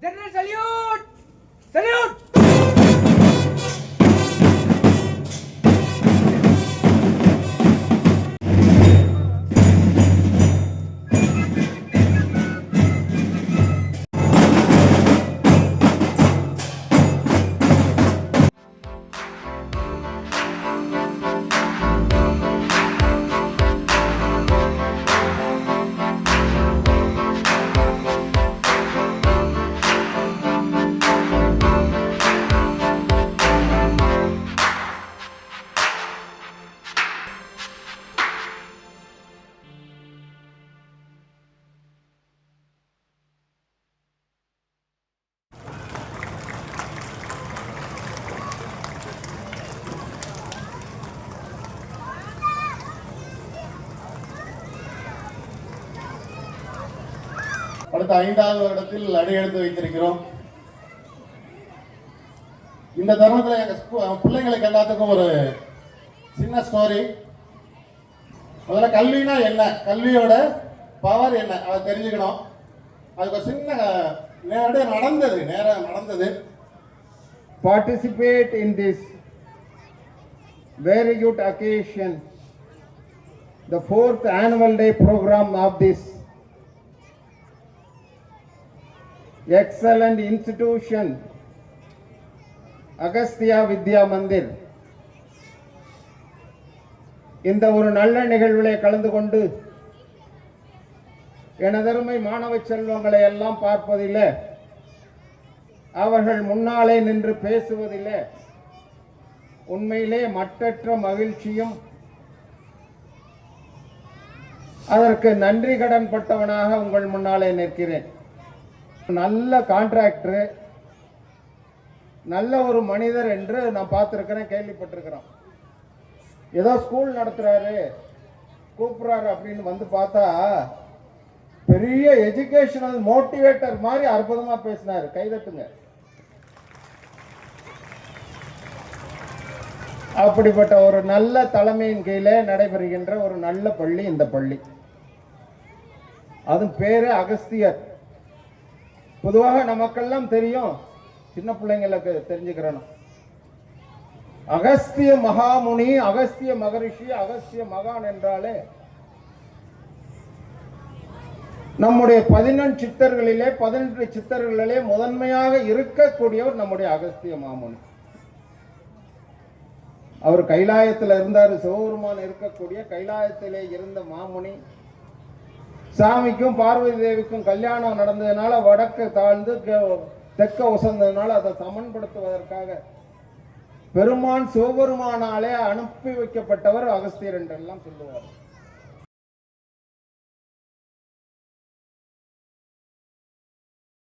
General salute! Salute! அடுத்த 5வது வருடத்தில் அடியெடுத்து வைத்திருக்கிறோம். இந்த தருணத்தில் எங்க பிள்ளைங்களுக்கு எல்லாத்துக்கும் ஒரு சின்ன ஸ்டோரி. முதல்ல கல்வினா என்ன, கல்வியோட பவர் என்ன அதை தெரிஞ்சுக்கணும். அதுக்கு ஒரு சின்ன நேரம் நடந்தது. Participate in this very good occasion, the 4th annual day program of this excellent institution, Agastya Vidya Mandir. இந்த ஒரு நல்ல நிகழ்விலே கலந்து கொண்டு எனதருமை மாணவ செல்வங்களை எல்லாம் பார்ப்பதில்லை, அவர்கள் முன்னாலே நின்று பேசுவதில்லை உண்மையிலே மட்டற்ற மகிழ்ச்சியும் அதற்கு நன்றி கடன் பட்டவனாக உங்கள் முன்னாலே நிற்கிறேன். நல்ல கான்ட்ராக்டர், நல்ல ஒரு மனிதர் என்று நான் பார்த்துருக்கிறேன், கேள்விப்பட்டிருக்கிறோம். ஏதோ ஸ்கூல் நடத்துறாரு கூப்பிடுறாரு அப்படின்னு வந்து பார்த்தா பெரிய எஜுகேஷனல் மோட்டிவேட்டர் மாதிரி அற்புதமா பேசினாரு. கைதட்டுங்க. அப்படிப்பட்ட ஒரு நல்ல தலைமையின் கீழே நடைபெறுகின்ற ஒரு நல்ல பள்ளி இந்த பள்ளி. அது பேரு அகஸ்தியர். பொதுவாக நமக்கெல்லாம் தெரியும், சின்ன பிள்ளைங்களுக்கு தெரிஞ்சுக்கிறணும். அகஸ்திய மகாமுனி, அகஸ்திய மகரிஷி, அகஸ்திய மகான் என்றாலே நம்முடைய 18 சித்தர்களிலே முதன்மையாக இருக்கக்கூடியவர் நம்முடைய அகஸ்திய மாமுனி. அவர் கைலாயத்தில் இருந்தார். சிவபெருமான் இருக்கக்கூடிய கைலாயத்திலே இருந்த மாமுனி. சாமிக்கும் பார்வதி தேவிக்கும் கல்யாணம் நடந்ததுனால வடக்கு தாழ்ந்து தெற்க உசந்ததுனால அதை சமன்படுத்துவதற்காக பெருமான் சிவபெருமானாலே அனுப்பி வைக்கப்பட்டவர் அகஸ்தியர் என்றெல்லாம் சொல்லுவார்.